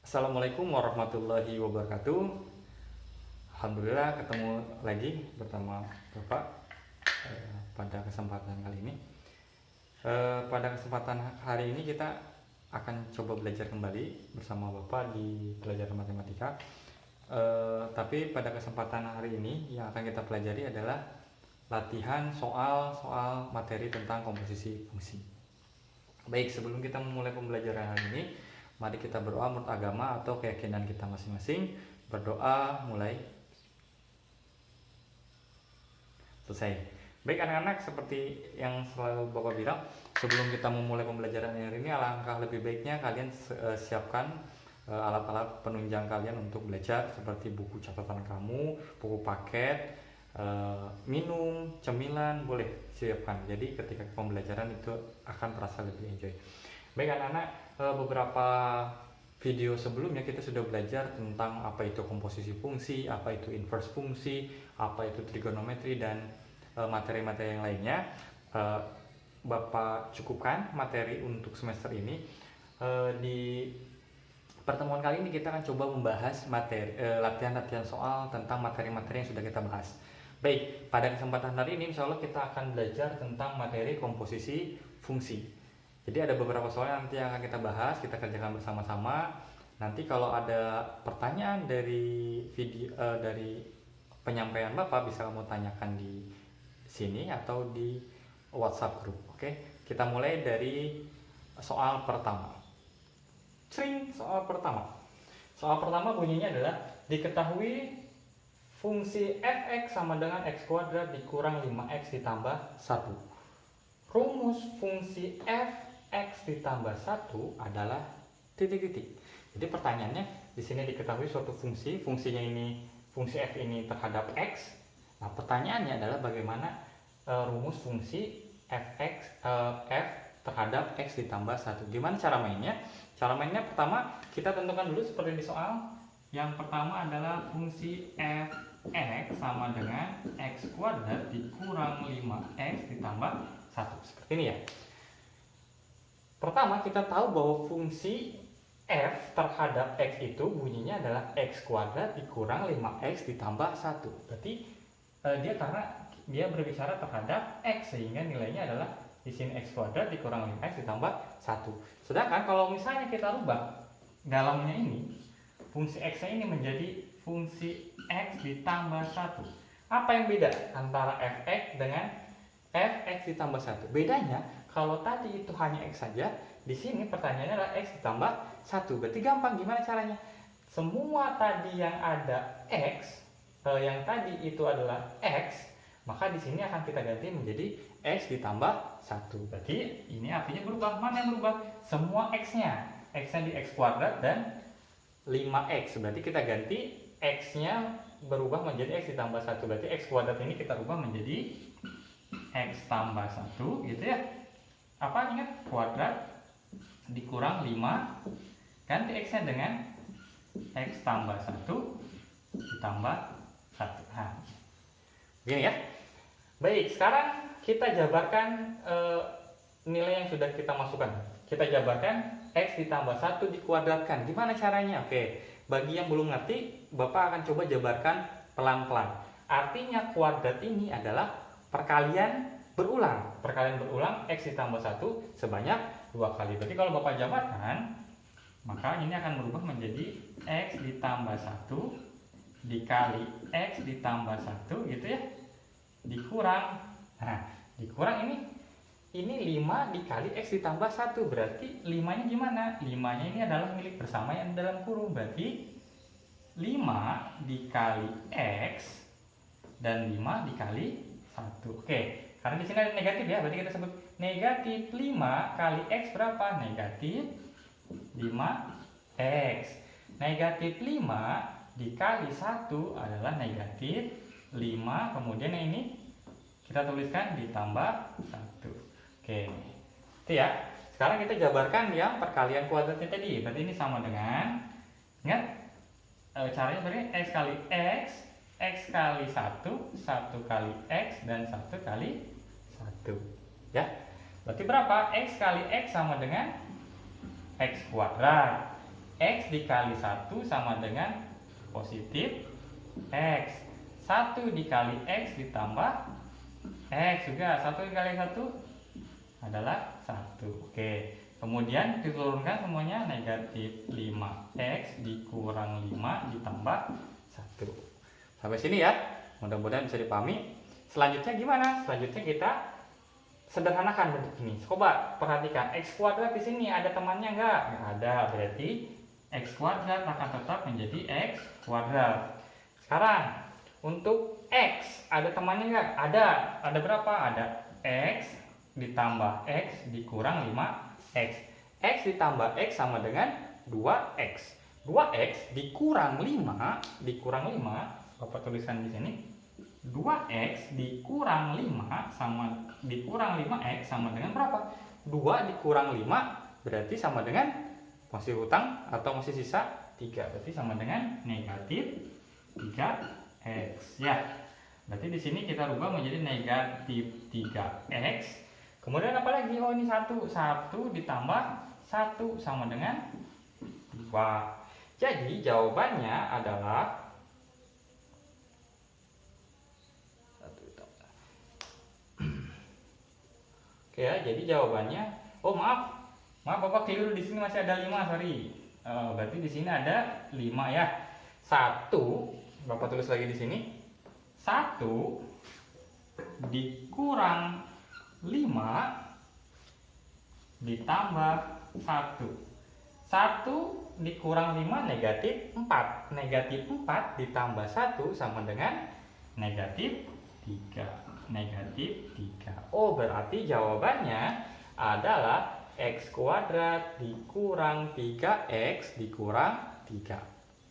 Assalamualaikum warahmatullahi wabarakatuh. Alhamdulillah ketemu lagi bersama Bapak pada kesempatan kali ini. Pada kesempatan hari ini kita akan coba belajar kembali bersama Bapak di pelajaran matematika. Tapi pada kesempatan hari ini yang akan kita pelajari adalah latihan soal-soal materi tentang komposisi fungsi. Baik, sebelum kita memulai pembelajaran hari ini, mari kita berdoa menurut agama atau keyakinan kita masing-masing. Berdoa mulai. Selesai. Baik anak-anak, seperti yang selalu Bapak bilang, sebelum kita memulai pembelajaran hari ini, alangkah lebih baiknya kalian siapkan alat-alat penunjang kalian untuk belajar, seperti buku catatan kamu, buku paket, minum, cemilan, boleh siapkan. Jadi ketika pembelajaran itu akan terasa lebih enjoy. Baik anak-anak, beberapa video sebelumnya kita sudah belajar tentang apa itu komposisi fungsi, apa itu inverse fungsi, apa itu trigonometri, dan materi-materi yang lainnya. Bapak cukupkan materi untuk semester ini. Di pertemuan kali ini kita akan coba membahas materi latihan-latihan soal tentang materi-materi yang sudah kita bahas. Baik, pada kesempatan hari ini insya Allah kita akan belajar tentang materi komposisi fungsi. Jadi ada beberapa soal yang nanti akan kita bahas, kita kerjakan bersama-sama. Nanti kalau ada pertanyaan dari video dari penyampaian Bapak, bisa kamu tanyakan di sini atau di WhatsApp group. Oke, kita mulai dari soal pertama. Soal pertama. Soal pertama bunyinya adalah diketahui fungsi f(x) sama dengan x kuadrat dikurang 5x ditambah 1. Rumus fungsi f(x) ditambah 1 adalah titik-titik. Jadi pertanyaannya di sini diketahui suatu fungsi, fungsinya ini fungsi f ini terhadap x. Nah, pertanyaannya adalah bagaimana rumus fungsi f(x) f terhadap x ditambah 1. Gimana cara mainnya? Cara mainnya pertama kita tentukan dulu seperti di soal. Yang pertama adalah fungsi f(x) sama dengan x kuadrat dikurang 5x ditambah 1. Seperti ini ya. Pertama kita tahu bahwa fungsi f terhadap x itu bunyinya adalah x kuadrat dikurang 5x ditambah 1. Berarti karena dia berbicara terhadap x, sehingga nilainya adalah di sini x kuadrat dikurang 5x ditambah 1. Sedangkan kalau misalnya kita rubah dalamnya ini, fungsi x ini menjadi fungsi x ditambah 1. Apa yang beda antara fx dengan fx ditambah 1? Bedanya, kalau tadi itu hanya x saja, di sini pertanyaannya adalah x ditambah 1. Berarti gampang, gimana caranya? Semua tadi yang ada x, yang tadi itu adalah x, maka di sini akan kita ganti menjadi x ditambah 1. Berarti ini artinya berubah. Mana yang berubah? Semua x-nya. X-nya di x kuadrat dan 5x. Berarti kita ganti x-nya berubah menjadi x ditambah 1. Berarti x kuadrat ini kita rubah menjadi x tambah 1 gitu ya. Apa, ingat? Kuadrat dikurang 5, ganti x-nya dengan x tambah 1 ditambah 1. Nah, begini ya. Baik, sekarang kita jabarkan nilai yang sudah kita masukkan. Kita jabarkan x ditambah 1 dikuadratkan. Gimana caranya? Oke, bagi yang belum ngerti, Bapak akan coba jabarkan pelan-pelan. Artinya kuadrat ini adalah perkalian berulang. Perkalian berulang x ditambah 1 sebanyak 2 kali. Berarti kalau Bapak jabarkan, maka ini akan berubah menjadi x ditambah 1 dikali x ditambah 1 gitu ya. Dikurang. Nah, dikurang ini 5 dikali x ditambah 1. Berarti 5-nya gimana? 5-nya ini adalah milik bersama yang dalam kurung. Berarti 5 dikali x dan 5 dikali 1. Oke, karena di sini ada negatif ya, berarti kita sebut negatif 5 kali x berapa? Negatif 5x. Negatif 5 dikali 1 adalah negatif 5, kemudian yang ini kita tuliskan ditambah 1. Oke, itu ya. Sekarang kita jabarkan yang perkalian kuadratnya tadi. Berarti ini sama dengan, ingat caranya sebenarnya x kali x, x kali 1, 1 kali x, dan 1 kali 1 ya. Berarti berapa? X kali x sama dengan x kuadrat X dikali 1 sama dengan positif X. 1 dikali X ditambah X juga. 1 dikali 1 adalah 1. Oke. Kemudian diturunkan semuanya, negatif 5X dikurang 5 ditambah 1. Sampai sini ya. Mudah-mudahan bisa dipahami. Selanjutnya gimana? Selanjutnya kita sederhanakan bentuk ini. Coba perhatikan, X kuadrat di sini ada temannya nggak? Nggak ada. Berarti X kuadrat akan tetap menjadi X kuadrat. Sekarang untuk X ada temannya nggak? Ada. Ada berapa? Ada X ditambah X dikurang 5X. X ditambah X sama dengan 2X. 2X dikurang 5, Bapak tuliskan di sini. 2X dikurang 5 sama dikurang 5X sama dengan berapa? 2 dikurang 5 berarti sama dengan masih hutang atau masih sisa 3. Berarti sama dengan negatif 3X ya. Berarti di sini kita rubah menjadi negatif 3X. Kemudian apa lagi? Oh, ini 1 ditambah 1 sama dengan 2. Jadi jawabannya adalah oke ya, jadi jawabannya, oh maaf Bapak keliru, di sini masih ada 5, sorry. Berarti di sini ada 5 ya. 1, Bapak tulis lagi di sini. 1 dikurang 5 ditambah 1. 1 dikurang 5 negatif 4. Negatif 4 ditambah 1 sama dengan negatif 3. Negatif 3. Oh, berarti jawabannya adalah X kuadrat dikurang 3X dikurang 3.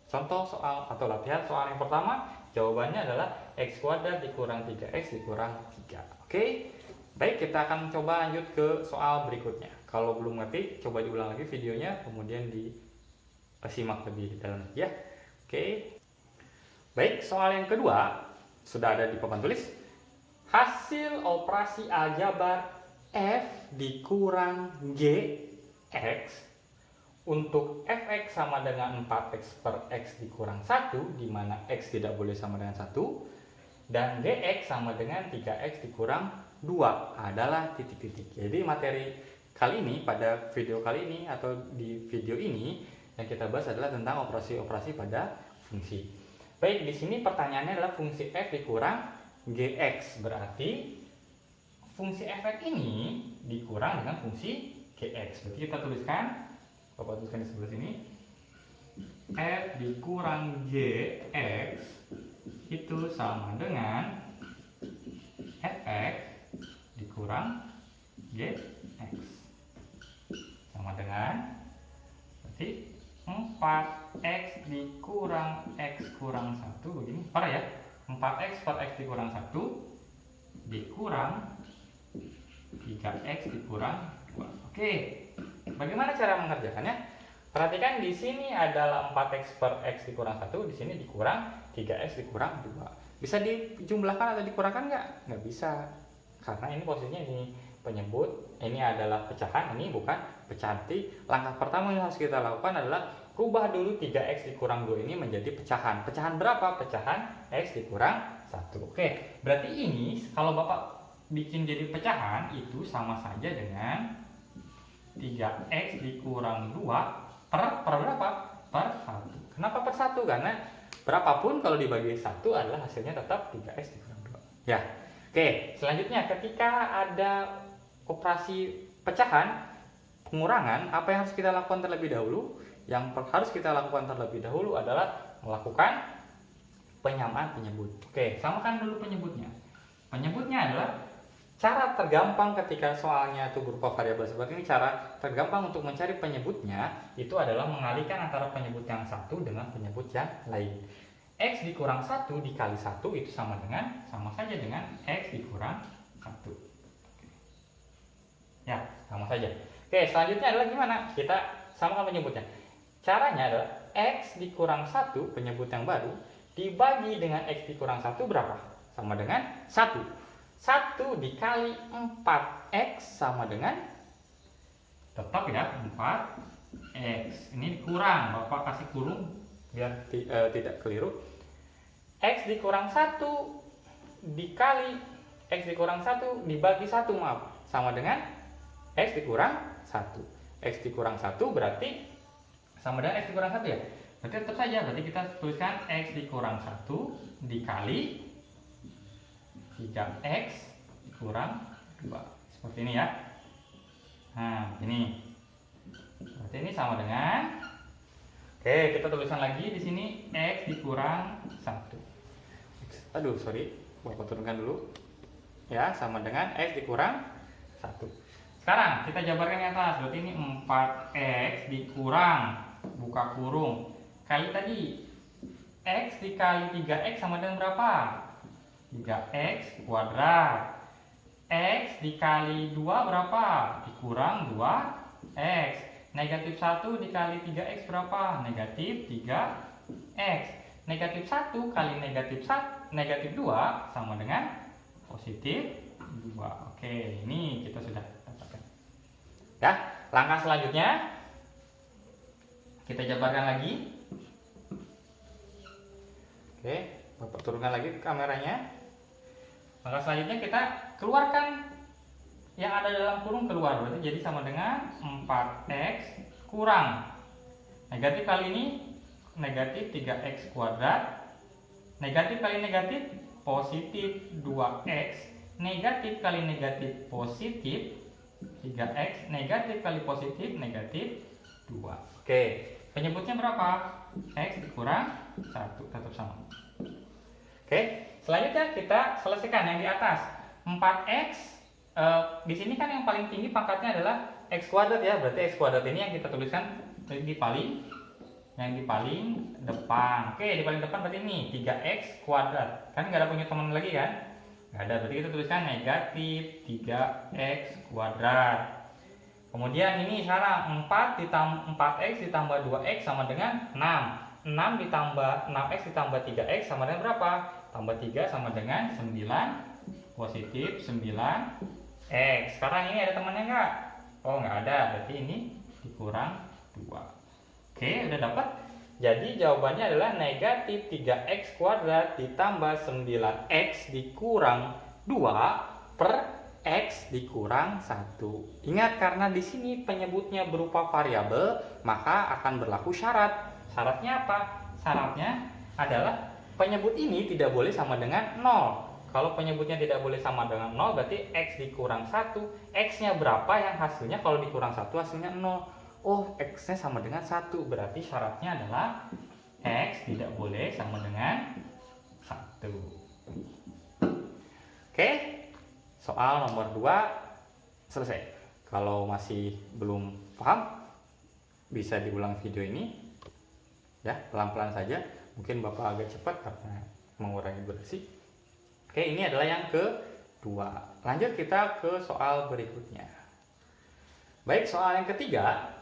Contoh soal atau latihan soal yang pertama, jawabannya adalah X kuadrat dikurang 3X dikurang 3. Oke, baik, kita akan coba lanjut ke soal berikutnya. Kalau belum ngerti, coba diulang lagi videonya, kemudian disimak lebih dalam ya. Oke, baik, soal yang kedua sudah ada di papan tulis. Hasil operasi aljabar F dikurang GX untuk Fx sama dengan 4x per x dikurang 1, di mana x tidak boleh sama dengan 1, dan Gx sama dengan 3x dikurang 2 adalah titik-titik. Jadi materi kali ini, pada video kali ini atau di video ini yang kita bahas adalah tentang operasi-operasi pada fungsi. Baik, di sini pertanyaannya adalah fungsi f dikurang Gx, berarti fungsi fx ini dikurang dengan fungsi Gx. Berarti kita tuliskan, Bapak tuliskan di sebelah sini, f dikurang Gx itu sama dengan fx dikurang Gx. Sama dengan, berarti 4x dikurang x kurang 1, begini, parah ya. 4x per x dikurang 1 dikurang 3x dikurang 2. Oke, bagaimana cara mengerjakannya? Perhatikan, di sini adalah 4x per x dikurang 1, di sini dikurang 3x dikurang 2. Bisa dijumlahkan atau dikurangkan nggak? Nggak bisa, karena ini posisinya ini penyebut, ini adalah pecahan, ini bukan pecahan. Jadi langkah pertama yang harus kita lakukan adalah rubah dulu 3x dikurang 2 ini menjadi pecahan. Pecahan berapa? Pecahan x dikurang 1. Oke, berarti ini kalau Bapak bikin jadi pecahan itu sama saja dengan 3x dikurang 2 per berapa? Per 1. Kenapa per 1? Karena berapapun kalau dibagi 1 adalah hasilnya tetap 3x dikurang 2. Ya. Oke, selanjutnya ketika ada operasi pecahan, pengurangan, apa yang harus kita lakukan terlebih dahulu? Yang harus kita lakukan terlebih dahulu adalah melakukan penyamaan penyebut. Oke, samakan dulu penyebutnya. Penyebutnya adalah cara tergampang ketika soalnya itu berupa variabel seperti ini. Cara tergampang untuk mencari penyebutnya itu adalah mengalihkan antara penyebut yang satu dengan penyebut yang lain. X dikurang 1 dikali 1 itu sama saja dengan X dikurang 1. Ya, sama saja. Oke, selanjutnya adalah gimana? Kita samakan penyebutnya. Caranya adalah X dikurang 1, penyebut yang baru, dibagi dengan X dikurang 1 berapa? Sama dengan 1. 1 dikali 4X sama dengan, tetap ya, 4 X. Ini dikurang, Bapak kasih kurung biar tidak keliru. X dikurang 1 dikali X dikurang 1 dibagi 1, maaf, sama dengan X dikurang 1. X dikurang 1 berarti sama dengan X dikurang 1 ya. Berarti tetap saja, berarti kita tuliskan X dikurang 1 dikali 3X dikurang 2. Seperti ini ya. Nah, ini. Berarti ini sama dengan, oke, kita tuliskan lagi di sini X dikurang 1. Aduh, sorry. Bapak turunkan dulu. Ya, sama dengan X dikurang 1. Sekarang kita jabarkan yang atas. Berarti ini 4X dikurang, buka kurung, kali tadi X dikali 3X sama dengan berapa? 3X kuadrat. X dikali 2 berapa? Dikurang 2X. Negatif 1 dikali 3X berapa? Negatif 3X. Negatif 1 kali negatif 2 sama dengan positif 2. Oke, ini kita sudah dapatkan. Ya, langkah selanjutnya kita jabarkan lagi. Oke, Bapak turunkan lagi ke kameranya. Langkah selanjutnya kita keluarkan yang ada dalam kurung keluar. Berarti jadi sama dengan 4X kurang negatif kali ini negatif 3X kuadrat. Negatif kali negatif positif 2X. Negatif kali negatif positif 3X. Negatif kali positif negatif 2. Oke, penyebutnya berapa? X dikurang 1, tetap sama. Oke, selanjutnya kita selesaikan yang di atas. 4X di sini kan yang paling tinggi pangkatnya adalah X kuadrat ya. Berarti X kuadrat ini yang kita tuliskan di paling depan. Oke, di paling depan berarti ini 3X kuadrat. Kan nggak ada punya teman lagi kan? Nggak ada, berarti kita tuliskan negatif 3X kuadrat. Kemudian ini sekarang 4X ditambah 2X sama dengan 6. 6 ditambah 6X ditambah 3X sama dengan berapa? Tambah 3 sama dengan 9, positif 9X. Sekarang ini ada temannya nggak? Oh, nggak ada, berarti ini dikurang 2. Oke, udah dapat. Jadi jawabannya adalah negatif 3X kuadrat ditambah 9X dikurang 2 per X dikurang 1. Ingat, karena di sini penyebutnya berupa variabel, maka akan berlaku syarat. Syaratnya apa? Syaratnya adalah penyebut ini tidak boleh sama dengan 0. Kalau penyebutnya tidak boleh sama dengan 0, berarti X dikurang 1. X-nya berapa yang hasilnya kalau dikurang 1 hasilnya 0. Oh, X-nya sama dengan 1. Berarti syaratnya adalah X tidak boleh sama dengan 1. Oke, soal nomor 2 selesai. Kalau masih belum paham, bisa diulang video ini. Ya, pelan-pelan saja. Mungkin Bapak agak cepat karena mengurangi durasi. Oke, ini adalah yang kedua. Lanjut kita ke soal berikutnya. Baik, soal yang ketiga.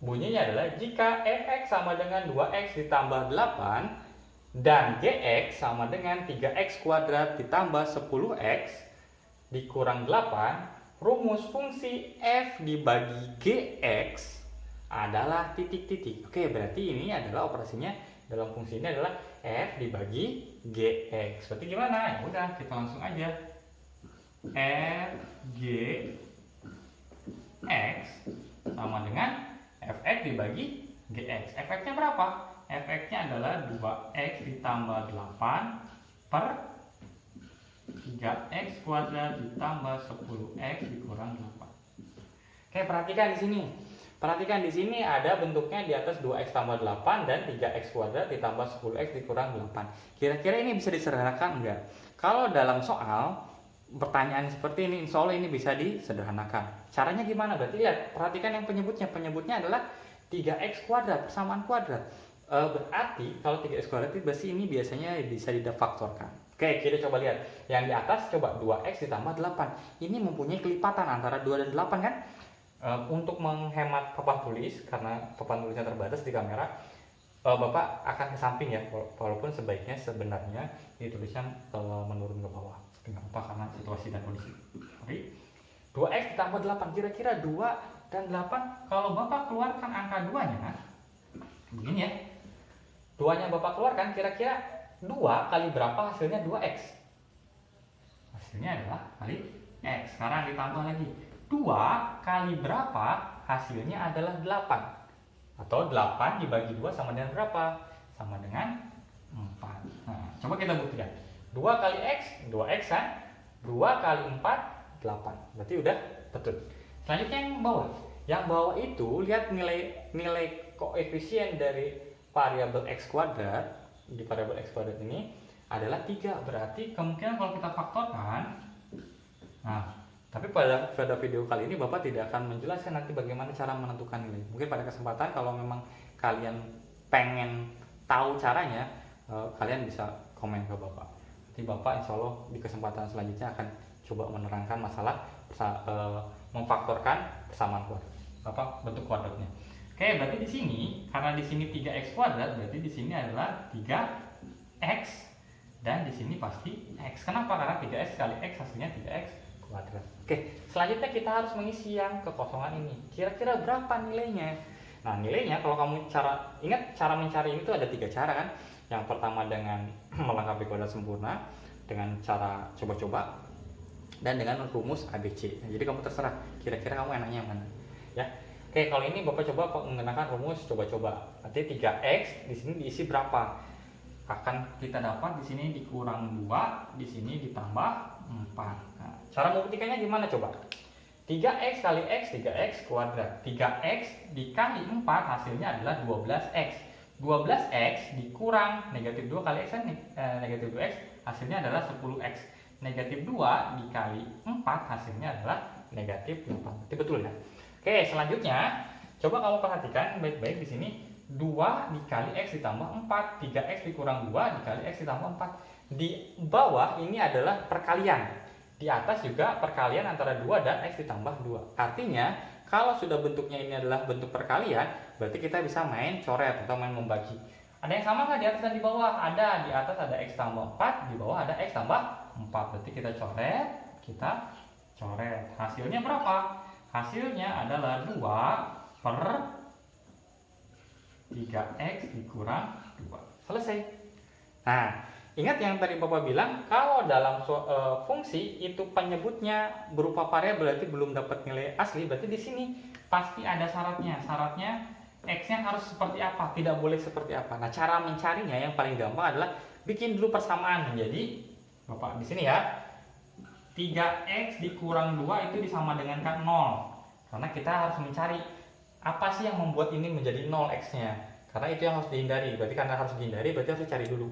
Bunyinya adalah jika fx sama dengan 2x ditambah 8 dan gx sama dengan 3x kuadrat ditambah 10x dikurang 8, rumus fungsi f dibagi gx adalah titik-titik. Oke, berarti ini adalah operasinya dalam fungsi ini adalah f dibagi gx. Berarti gimana? Ya udah, kita langsung aja. F gx sama dengan fx dibagi gx. Fx-nya berapa? Fx-nya adalah 2x ditambah 8 per 3x kuadrat ditambah 10x dikurang 8. Oke, perhatikan di sini. Perhatikan di sini ada bentuknya di atas 2x tambah 8 dan 3x kuadrat ditambah 10x dikurang 8. Kira-kira ini bisa disederhanakan enggak? Kalau dalam soal pertanyaan seperti ini, insya Allah ini bisa disederhanakan. Caranya gimana? Berarti lihat, perhatikan yang penyebutnya. Penyebutnya adalah 3x kuadrat, persamaan kuadrat. Berarti kalau 3x kuadrat itu berarti ini biasanya bisa difaktorkan. Oke, kita coba lihat. Yang di atas coba 2x ditambah 8. Ini mempunyai kelipatan antara 2 dan 8 kan? Untuk menghemat papan tulis, karena papan tulisnya terbatas di kamera, Bapak akan ke samping ya, walaupun sebaiknya sebenarnya ditulisnya menurun ke bawah. Kenapa? Karena situasi dan kondisi. Oke. 2x ditambah 8. Kira-kira 2 dan 8, kalau Bapak keluarkan angka 2-nya, begini ya. 2-nya Bapak keluarkan, kira-kira 2 kali berapa hasilnya 2x? Hasilnya adalah kali x. Sekarang ditambah lagi. 2 kali berapa hasilnya adalah 8. Atau 8 dibagi 2 sama dengan berapa? Sama dengan 4. Nah, coba kita buktikan. 2 kali x, 2x kan? 2 kali 4, 8. Berarti udah betul. Selanjutnya yang bawah. Yang bawah itu lihat nilai koefisien dari variabel x kuadrat. Di variabel x kuadrat ini adalah 3. Berarti kemungkinan kalau kita faktorkan, nah, tapi pada video kali ini Bapak tidak akan menjelaskan nanti bagaimana cara menentukan nilai. Mungkin pada kesempatan kalau memang kalian pengen tahu caranya, kalian bisa komen ke Bapak. Nanti Bapak insya Allah di kesempatan selanjutnya akan coba menerangkan masalah memfaktorkan persamaan kuadrat. Bapak bentuk kuadratnya. Oke, berarti di sini karena di sini 3x kuadrat, berarti di sini adalah 3x dan di sini pasti x. Kenapa? Karena 3x kali x hasilnya 3x kuadrat. Oke, selanjutnya kita harus mengisi yang kekosongan ini. Kira-kira berapa nilainya? Nah, nilainya kalau kamu ingat cara mencari ini tuh ada 3 cara kan? Yang pertama dengan melengkapi kuadrat sempurna, dengan cara coba-coba, dan dengan rumus ABC. Nah, jadi kamu terserah kira-kira kamu enaknya yang mana. Ya. Oke, kalau ini Bapak coba menggunakan rumus coba-coba. Nanti 3x di sini diisi berapa? Akan kita dapat di sini dikurang 2, di sini ditambah 4. Nah, cara membuktikannya gimana coba? 3x kali x, 3x kuadrat. 3x dikali 4 hasilnya adalah 12x. 12x dikurang negatif 2 kali x kan negatif 2x hasilnya adalah 10x. Negatif 2 dikali 4 hasilnya adalah negatif 8. Itu betul ya? Oke, selanjutnya coba kamu perhatikan baik-baik di sini. 2 dikali x ditambah 4, 3x dikurang 2 dikali x ditambah 4. Di bawah ini adalah perkalian, di atas juga perkalian antara 2 dan x ditambah 2. Artinya kalau sudah bentuknya ini adalah bentuk perkalian, berarti kita bisa main coret atau main membagi. Ada yang sama nggak di atas dan di bawah? Ada, di atas ada x tambah 4, di bawah ada x tambah 4. Berarti kita coret, hasilnya berapa? Hasilnya adalah 2 per 3x dikurang 2. Selesai. Nah, ingat yang tadi Bapak bilang, kalau dalam fungsi itu penyebutnya berupa variabel, berarti belum dapat nilai asli, berarti di sini pasti ada syaratnya. Syaratnya x-nya harus seperti apa, tidak boleh seperti apa. Nah, cara mencarinya yang paling gampang adalah bikin dulu persamaan. Jadi, Bapak di sini ya, 3x dikurang 2 itu disama dengan 0. Karena kita harus mencari apa sih yang membuat ini menjadi 0 x-nya. Karena itu yang harus dihindari. Berarti karena harus dihindari, berarti harus dicari dulu.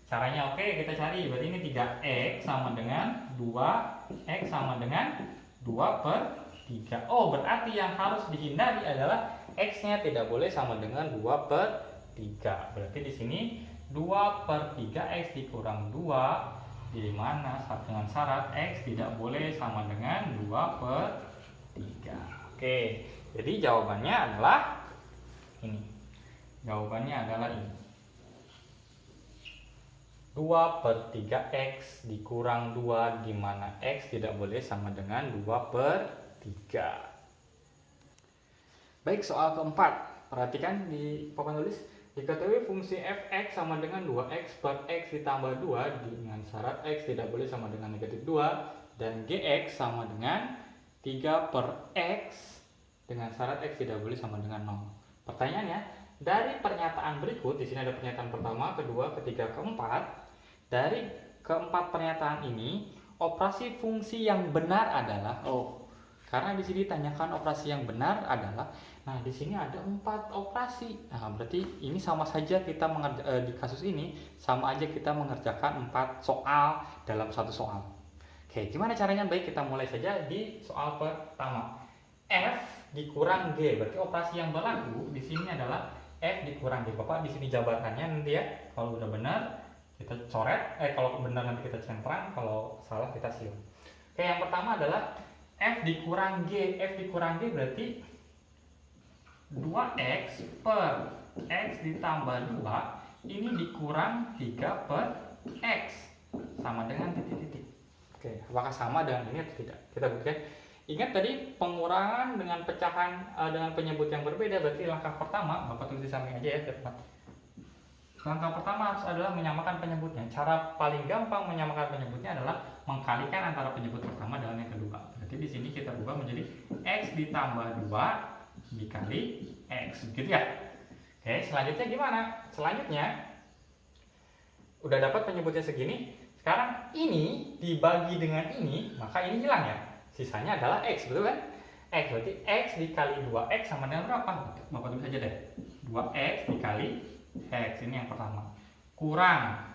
Caranya oke, kita cari. Berarti ini 3x sama dengan 2x sama dengan 2 per 3. Oh, berarti yang harus dihindari adalah x-nya tidak boleh sama dengan 2 per 3. Berarti di sini 2 per 3x dikurang 2, di mana dengan syarat x tidak boleh sama dengan 2 per 3. Oke, jadi jawabannya adalah ini. Jawabannya adalah ini. 2 per 3x dikurang 2, di mana x tidak boleh sama dengan 2 per 3. Baik, soal keempat. Perhatikan di papan tulis. Diketahui fungsi fx sama dengan 2x per x ditambah 2 dengan syarat x tidak boleh sama dengan negatif 2 dan gx sama dengan 3 per x dengan syarat x tidak boleh sama dengan 0. Pertanyaannya, dari pernyataan berikut, di sini ada pernyataan pertama, kedua, ketiga, keempat. Dari keempat pernyataan ini, operasi fungsi yang benar adalah karena di sini ditanyakan operasi yang benar adalah, nah di sini ada 4 operasi. Nah, berarti ini sama saja kita di kasus ini sama aja kita mengerjakan 4 soal dalam satu soal. Oke, gimana caranya? Baik, kita mulai saja di soal pertama. F dikurang G, berarti operasi yang berlaku di sini adalah F dikurang G. Bapak di sini jabatannya nanti ya. Kalau udah benar kita coret, kalau benar nanti kita centang, kalau salah kita silang. Oke, yang pertama adalah F dikurang G. F dikurang G berarti 2x per x ditambah 2 ini dikurang 3 per x sama dengan titik-titik. Oke, apakah sama dengan ini atau tidak? Kita buktikan. Ingat tadi pengurangan dengan pecahan dengan penyebut yang berbeda, berarti langkah pertama, Bapak tulis di samping aja ya teman. Langkah pertama harus adalah menyamakan penyebutnya. Cara paling gampang menyamakan penyebutnya adalah mengkalikan antara penyebut pertama dengan yang kedua. Berarti di sini kita ubah menjadi x ditambah 2 dikali x, gitu ya. Oke, selanjutnya gimana? Selanjutnya udah dapat penyebutnya segini. Sekarang ini dibagi dengan ini, maka ini hilang ya. Sisanya adalah x, betul kan? X, berarti x dikali 2x sama dengan berapa? Bapak tulis aja deh. 2x dikali x, ini yang pertama. Kurang.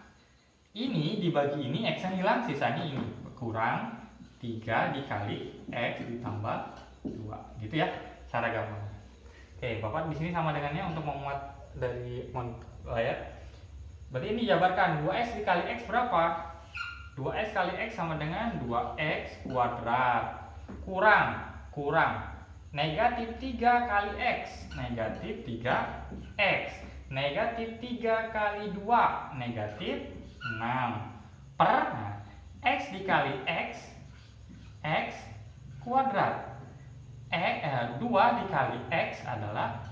Ini dibagi ini, x yang hilang, sisanya ini. Kurang 3 dikali x ditambah 2. Gitu ya, cara gampang. Oke, Bapak di sini sama dengannya untuk memuat dari layar. Berarti ini jabarkan 2x dikali x berapa? 2x kali x sama dengan 2x kuadrat. Kurang negatif 3 kali x, negatif 3x. Negatif 3 kali 2, negatif 6. Per x dikali x, x kuadrat. 2 dikali x adalah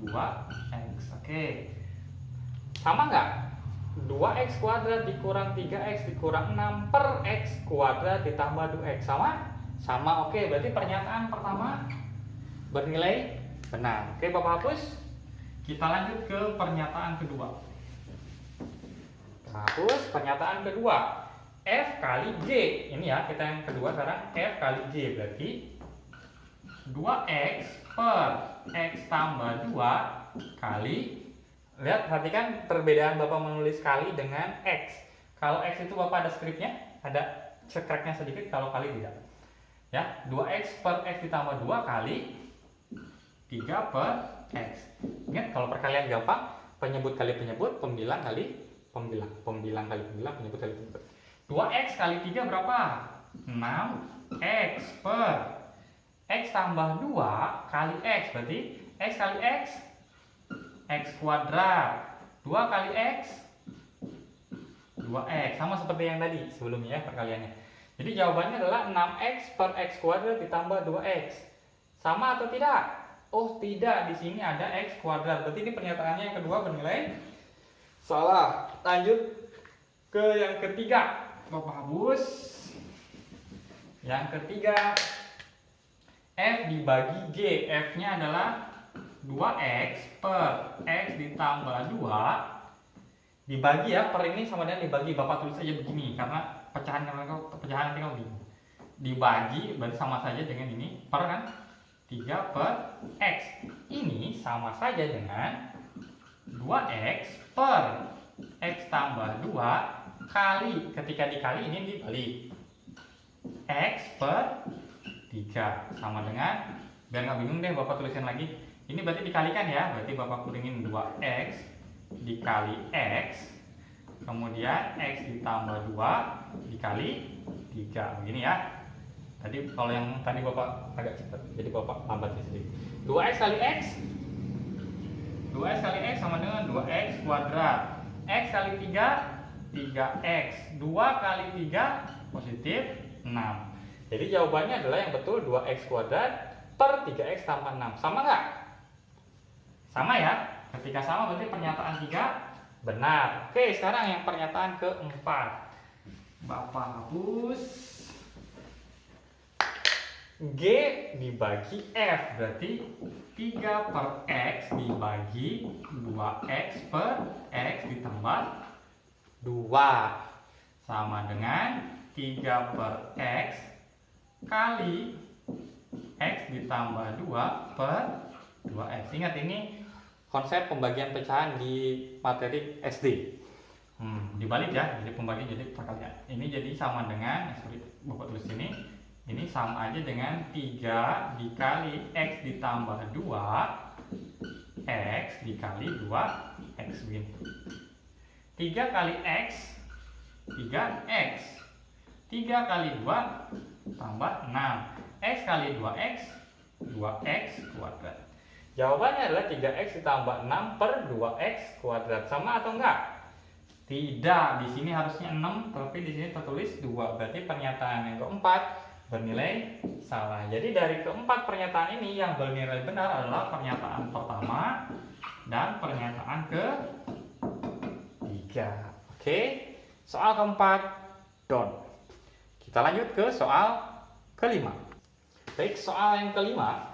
2x. Oke, sama nggak? 2x kuadrat dikurang 3x dikurang 6 per x kuadrat ditambah 2x. Sama. Oke, berarti pernyataan pertama bernilai benar. Oke, Bapak hapus. Kita lanjut ke pernyataan kedua. Hapus pernyataan kedua. F kali G. Ini ya, kita yang kedua sekarang. F kali G berarti 2x per x tambah 2 kali. Lihat, perhatikan perbedaan Bapak menulis kali dengan x. Kalau x itu Bapak ada stripnya, ada cekreknya sedikit, kalau kali tidak. Ya, 2x per x ditambah 2 kali 3 per x. Ingat, kalau perkalian gampang, penyebut kali penyebut, pembilang kali pembilang. Pembilang kali pembilang, penyebut kali penyebut. 2x kali 3 berapa? 6x per x tambah 2 kali x. Berarti x kali x, x kuadrat. 2 kali x, 2x. Sama seperti yang tadi sebelumnya ya perkaliannya. Jadi jawabannya adalah 6x per x kuadrat ditambah 2x. Sama atau tidak? Oh tidak, di sini ada x kuadrat. Berarti ini pernyataannya yang kedua bernilai salah. Lanjut ke yang ketiga. Bapak hapus. Yang ketiga, f dibagi g. F-nya adalah 2x per x ditambah 2 dibagi ya, per ini sama dengan dibagi. Bapak tulis saja begini karena pecahan nanti kalau bingung. Dibagi berarti sama saja dengan ini, per kan 3 per x. Ini sama saja dengan 2x per x tambah 2 kali, ketika dikali ini dibalik, x per 3 sama dengan, biar nggak bingung deh Bapak tulisin lagi. Ini berarti dikalikan ya, berarti Bapak kuringin 2x dikali x, kemudian x ditambah 2 dikali 3, begini ya. Tadi kalau yang tadi Bapak agak cepat, jadi Bapak lambat sedikit. 2x kali x, 2x kali x sama dengan 2x kuadrat. X kali 3, 3x. 2 kali 3 positif 6. Jadi jawabannya adalah yang betul 2x kuadrat per 3x tambah 6. Sama nggak? Sama ya. Ketika sama berarti pernyataan 3 benar. Oke, sekarang yang pernyataan keempat. Bapak hapus. G dibagi F berarti 3 per x dibagi 2x per x ditambah 2 sama dengan 3 per x kali x ditambah 2 per 2x. Ingat, ini konsep pembagian pecahan di materi SD. Dibalik ya, jadi pembagian jadi perkalian. Ini jadi sama dengan, Bapak tulis ini sama aja dengan 3 dikali x ditambah 2 x dikali 2x begini. 3 kali x 3x, 3 kali 2 tambah 6, x kali 2x 2x kuadrat. Jawabannya adalah 3x ditambah 6 per 2x kuadrat. Sama atau enggak? Tidak, di sini harusnya 6, tapi di sini tertulis 2. Berarti pernyataan yang keempat bernilai salah. Jadi dari keempat pernyataan ini yang bernilai benar adalah pernyataan pertama dan pernyataan ketiga. Oke, soal keempat done. Kita lanjut ke soal kelima. Baik, soal yang kelima,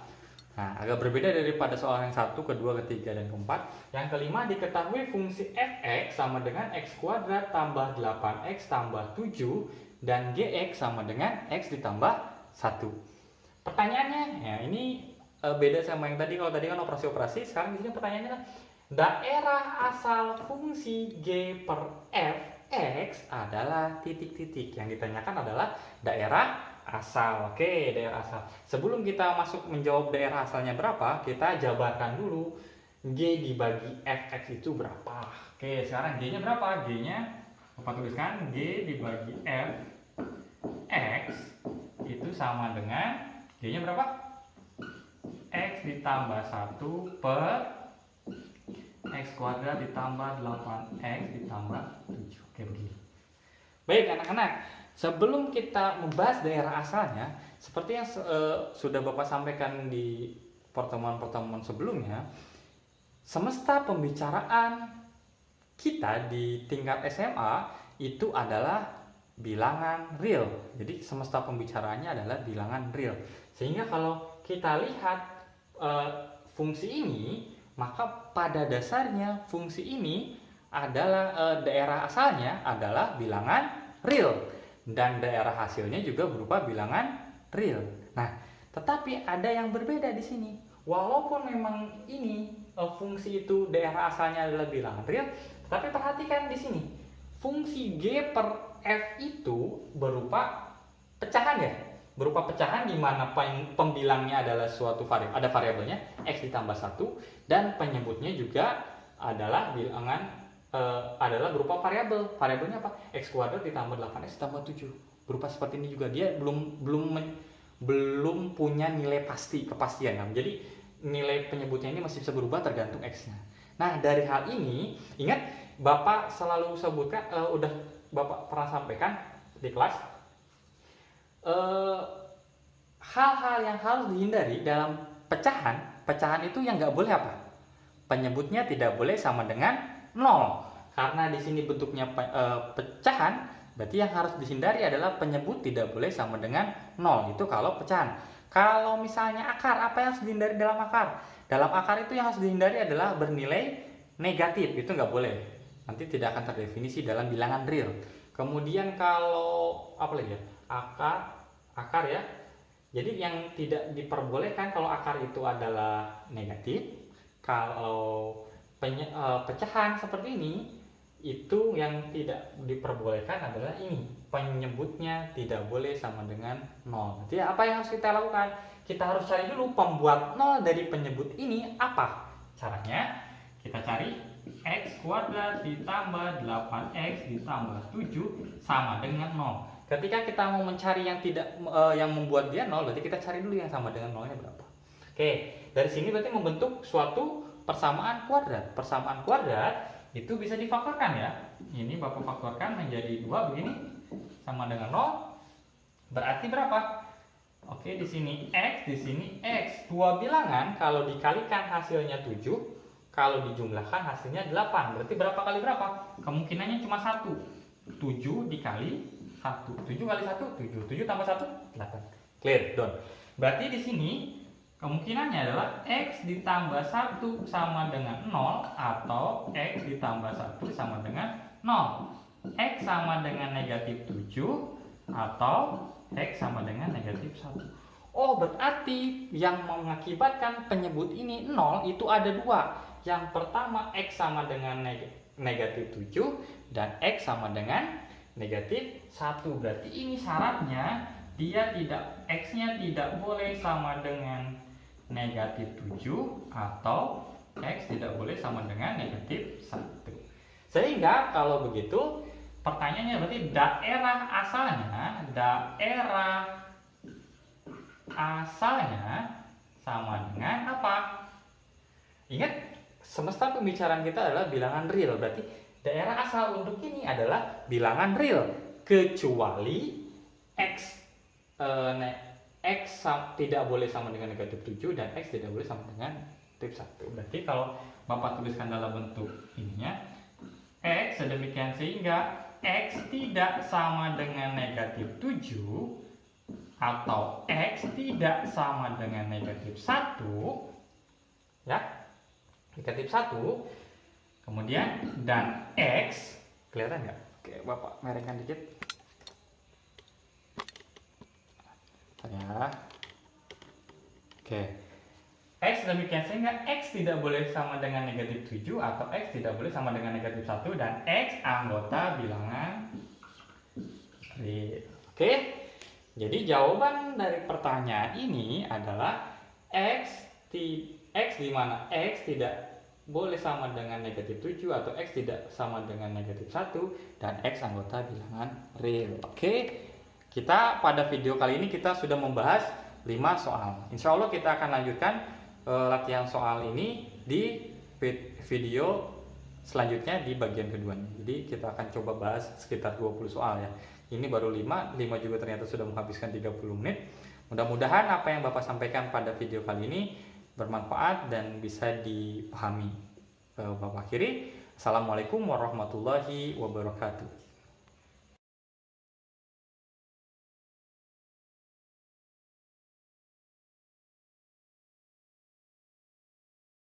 nah agak berbeda daripada soal yang satu, kedua, ketiga, dan keempat. Yang kelima, diketahui fungsi fx sama dengan x kuadrat tambah 8x tambah 7 dan gx sama dengan x ditambah 1. Pertanyaannya, ya ini beda sama yang tadi. Kalau tadi kan operasi-operasi, sekarang di sini pertanyaannya adalah daerah asal fungsi g per fx adalah titik-titik. Yang ditanyakan adalah daerah asal. Oke, daerah asal. Sebelum kita masuk menjawab daerah asalnya berapa, kita jabarkan dulu g dibagi fx itu berapa. Oke, sekarang g-nya berapa? G-nya Bapak tuliskan g dibagi fx itu sama dengan g-nya berapa? X ditambah 1 per x kuadrat ditambah 8x ditambah 7. Oke, begini. Baik anak-anak, sebelum kita membahas daerah asalnya, seperti yang sudah Bapak sampaikan di pertemuan-pertemuan sebelumnya, semesta pembicaraan kita di tingkat SMA itu adalah bilangan real. Jadi semesta pembicaraannya adalah bilangan real. Sehingga kalau kita lihat fungsi ini, maka pada dasarnya fungsi ini adalah daerah asalnya adalah bilangan real dan daerah hasilnya juga berupa bilangan real. Nah, tetapi ada yang berbeda di sini. Walaupun memang ini fungsi itu daerah asalnya adalah bilangan real, tapi perhatikan di sini. Fungsi g per f itu berupa pecahan ya. Berupa pecahan di mana pembilangnya adalah suatu variabel, ada variabelnya x ditambah 1 dan penyebutnya juga adalah bilangan adalah berupa variabel. Variabelnya apa? X kuadrat ditambah 8x ditambah 7. Berupa seperti ini juga. Dia belum punya nilai pasti, kepastian. Nah, jadi nilai penyebutnya ini masih bisa berubah tergantung x-nya. Nah, dari hal ini, ingat Bapak selalu sebutkan, udah Bapak pernah sampaikan di kelas, hal-hal yang harus dihindari dalam pecahan itu yang nggak boleh apa? Penyebutnya tidak boleh sama dengan 0. Karena di sini bentuknya pecahan, berarti yang harus dihindari adalah penyebut tidak boleh sama dengan 0. Itu kalau pecahan. Kalau misalnya akar, apa yang harus dihindari dalam akar? Dalam akar itu yang harus dihindari adalah bernilai negatif. Itu nggak boleh. Nanti tidak akan terdefinisi dalam bilangan real. Kemudian kalau apa lagi ya? Akar ya. Jadi yang tidak diperbolehkan kalau akar itu adalah negatif. Kalau pecahan seperti ini, itu yang tidak diperbolehkan adalah ini, penyebutnya tidak boleh sama dengan 0. Jadi apa yang harus kita lakukan? Kita harus cari dulu pembuat 0 dari penyebut ini apa. Caranya kita cari x kuadrat ditambah 8x ditambah 7 sama dengan 0. Ketika kita mau mencari yang yang membuat dia 0, berarti kita cari dulu yang sama dengan 0-nya berapa. Oke, dari sini berarti membentuk suatu persamaan kuadrat. Persamaan kuadrat itu bisa difaktorkan ya. Ini Bapak faktorkan menjadi 2 begini sama dengan 0. Berarti berapa? Oke, di sini x, di sini x. Dua bilangan kalau dikalikan hasilnya 7, kalau dijumlahkan hasilnya 8. Berarti berapa kali berapa? Kemungkinannya cuma 1. 7 dikali 1. 7 kali 1 7. 7 tambah 1 8. Clear, done. Berarti di sini kemungkinannya adalah x ditambah 1 sama dengan 0 atau x ditambah 1 sama dengan 0. X sama dengan negatif 7 atau x sama dengan negatif 1. Oh, berarti yang mengakibatkan penyebut ini 0 itu ada dua. Yang pertama x sama dengan negatif 7 dan x sama dengan negatif 1. Berarti ini syaratnya dia tidak, x-nya tidak boleh sama dengan negatif 7 atau x tidak boleh sama dengan negatif 1. Sehingga kalau begitu pertanyaannya berarti daerah asalnya sama dengan apa? Ingat, semesta pembicaraan kita adalah bilangan real. Berarti daerah asal untuk ini adalah bilangan real kecuali x tidak boleh sama dengan negatif 7 dan X tidak boleh sama dengan negatif 1. Berarti kalau Bapak tuliskan dalam bentuk ininya, X sedemikian sehingga X tidak sama dengan negatif 7 atau X tidak sama dengan negatif 1, ya, negatif 1, kemudian dan X, kelihatan nggak? Oke, Bapak merengkan dikit ya. Oke, X demikian sehingga X tidak boleh sama dengan negatif 7 atau X tidak boleh sama dengan negatif 1 dan X anggota bilangan real. Oke, jadi jawaban dari pertanyaan ini adalah X di mana X tidak boleh sama dengan negatif 7 atau X tidak sama dengan negatif 1 dan X anggota bilangan real. Oke, kita pada video kali ini kita sudah membahas 5 soal. Insya Allah kita akan lanjutkan latihan soal ini di video selanjutnya di bagian keduanya. Jadi kita akan coba bahas sekitar 20 soal ya. Ini baru 5 juga ternyata sudah menghabiskan 30 menit. Mudah-mudahan apa yang Bapak sampaikan pada video kali ini bermanfaat dan bisa dipahami. Bapak akhiri, Assalamualaikum warahmatullahi wabarakatuh.